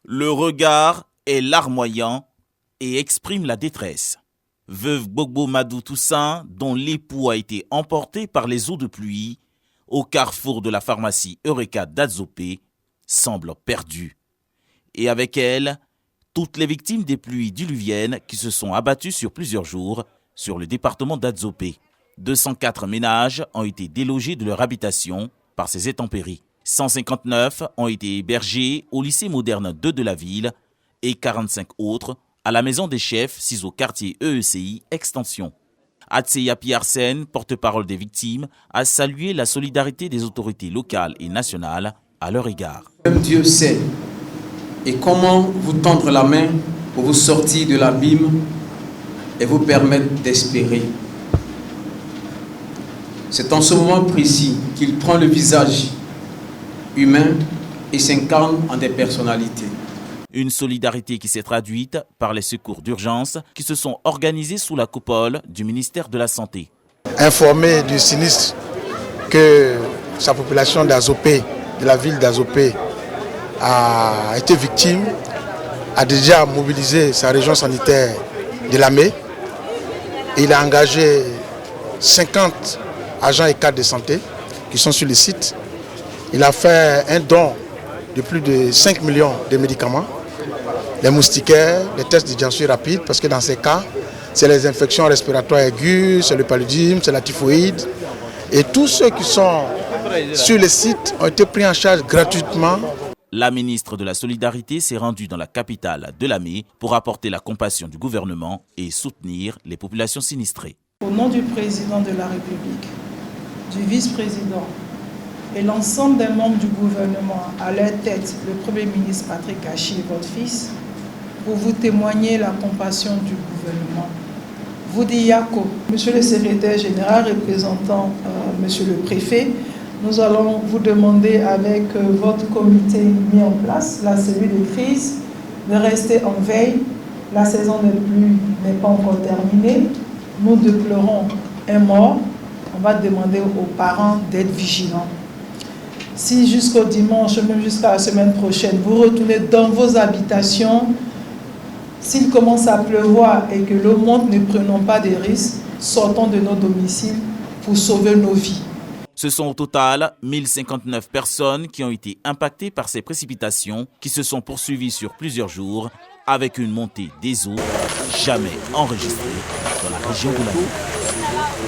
Le regard est larmoyant et exprime la détresse. Veuve Gbogbo Madou Toussaint, dont l'époux a été emporté par les eaux de pluie au carrefour de la pharmacie Eureka d'Adzopé, semble perdue. Et avec elle, toutes les victimes des pluies diluviennes qui se sont abattues sur plusieurs jours sur le département d'Adzopé. 204 ménages ont été délogés de leur habitation par ces intempéries. 159 ont été hébergés au lycée moderne 2 de la ville et 45 autres à la maison des chefs, 6 au quartier EECI Extension. Atseya Piarsen, porte-parole des victimes, a salué la solidarité des autorités locales et nationales à leur égard. Même Dieu sait et comment vous tendre la main pour vous sortir de l'abîme et vous permettre d'espérer. C'est en ce moment précis qu'il prend le visage humain et s'incarne en des personnalités. Une solidarité qui s'est traduite par les secours d'urgence qui se sont organisés sous la coupole du ministère de la Santé. Informé du sinistre que sa population d'Adzopé, de la ville d'Adzopé, a été victime, a déjà mobilisé sa région sanitaire de Lamé. Il a engagé 50 agents et cadres de santé qui sont sur le site. Il a fait un don de plus de 5 millions de médicaments, les moustiquaires, les tests de diagnostic rapide, parce que dans ces cas, c'est les infections respiratoires aiguës, c'est le paludisme, c'est la typhoïde. Et tous ceux qui sont sur le site ont été pris en charge gratuitement. La ministre de la Solidarité s'est rendue dans la capitale de Lamé pour apporter la compassion du gouvernement et soutenir les populations sinistrées. Au nom du président de la République, du vice-président et l'ensemble des membres du gouvernement, à leur tête, le Premier ministre Patrick Achi et votre fils, pour vous témoigner la compassion du gouvernement. Vous dit Yako, monsieur le secrétaire général représentant monsieur le préfet, nous allons vous demander avec votre comité mis en place, la cellule de crise, de rester en veille. La saison des pluies n'est pas encore terminée. Nous déplorons un mort. On va demander aux parents d'être vigilants. Si jusqu'au dimanche, même jusqu'à la semaine prochaine, vous retournez dans vos habitations, s'il commence à pleuvoir et que l'eau monte, ne prenons pas de risques, sortons de nos domiciles pour sauver nos vies. Ce sont au total 1059 personnes qui ont été impactées par ces précipitations qui se sont poursuivies sur plusieurs jours avec une montée des eaux jamais enregistrée dans la région de Lamé.